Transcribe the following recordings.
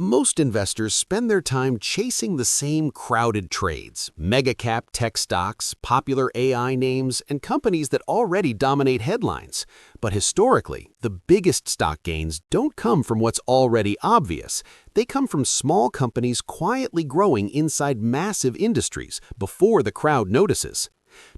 Most investors spend their time chasing the same crowded trades, mega-cap tech stocks, popular AI names, and companies that already dominate headlines. But historically, the biggest stock gains don't come from what's already obvious. They come from small companies quietly growing inside massive industries before the crowd notices.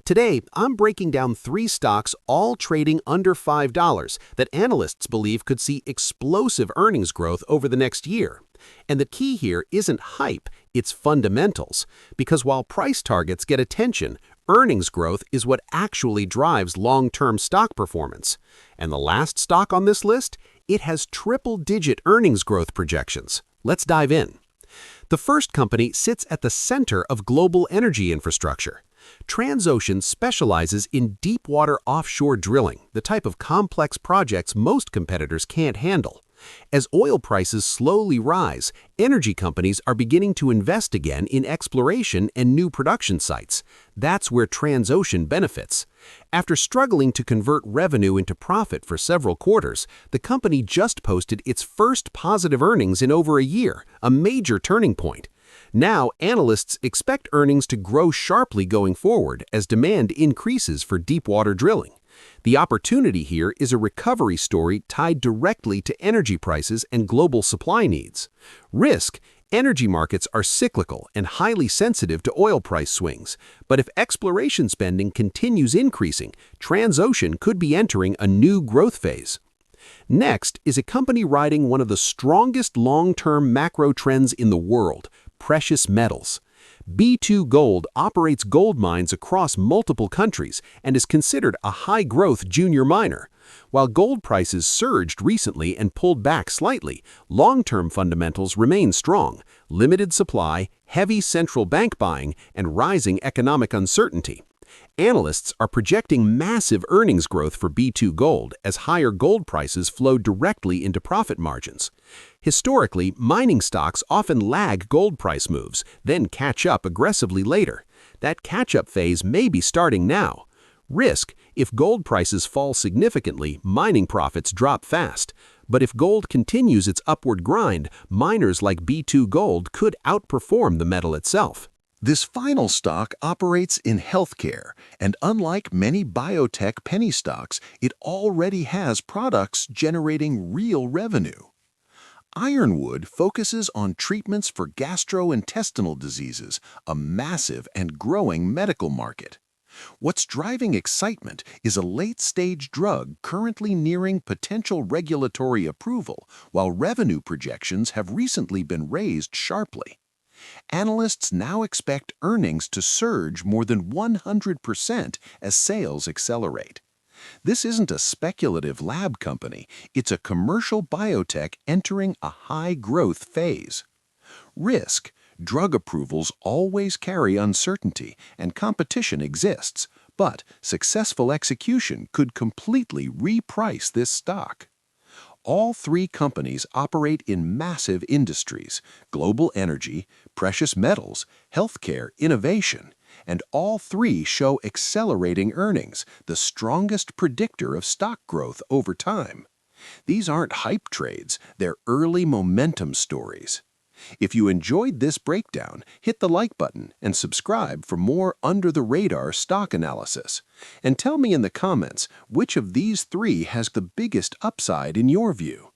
Today, I'm breaking down 3 stocks all trading under $5 that analysts believe could see explosive earnings growth over the next year. And the key here isn't hype, it's fundamentals. Because while price targets get attention, earnings growth is what actually drives long-term stock performance. And the last stock on this list? It has triple-digit earnings growth projections. Let's dive in. The first company sits at the center of global energy infrastructure. Transocean specializes in deep-water offshore drilling, the type of complex projects most competitors can't handle. As oil prices slowly rise, energy companies are beginning to invest again in exploration and new production sites. That's where Transocean benefits. After struggling to convert revenue into profit for several quarters, the company just posted its first positive earnings in over a year, a major turning point. Now, analysts expect earnings to grow sharply going forward as demand increases for deep-water drilling. The opportunity here is a recovery story tied directly to energy prices and global supply needs. Risk: energy markets are cyclical and highly sensitive to oil price swings. But if exploration spending continues increasing, Transocean could be entering a new growth phase. Next is a company riding one of the strongest long-term macro trends in the world: precious metals. B2Gold operates gold mines across multiple countries and is considered a high-growth junior miner. While gold prices surged recently and pulled back slightly, long-term fundamentals remain strong: limited supply, heavy central bank buying, and rising economic uncertainty. Analysts are projecting massive earnings growth for B2Gold as higher gold prices flow directly into profit margins. Historically, mining stocks often lag gold price moves, then catch up aggressively later. That catch-up phase may be starting now. Risk: if gold prices fall significantly, mining profits drop fast. But if gold continues its upward grind, miners like B2Gold could outperform the metal itself. This final stock operates in healthcare, and unlike many biotech penny stocks, it already has products generating real revenue. Ironwood focuses on treatments for gastrointestinal diseases, a massive and growing medical market. What's driving excitement is a late-stage drug currently nearing potential regulatory approval, while revenue projections have recently been raised sharply. Analysts now expect earnings to surge more than 100% as sales accelerate. This isn't a speculative lab company, it's a commercial biotech entering a high-growth phase. Risk: drug approvals always carry uncertainty and competition exists, but successful execution could completely reprice this stock. All 3 companies operate in massive industries: global energy, precious metals, healthcare, innovation, and all 3 show accelerating earnings, the strongest predictor of stock growth over time. These aren't hype trades, they're early momentum stories. If you enjoyed this breakdown, hit the like button and subscribe for more under-the-radar stock analysis. And tell me in the comments which of these 3 has the biggest upside in your view.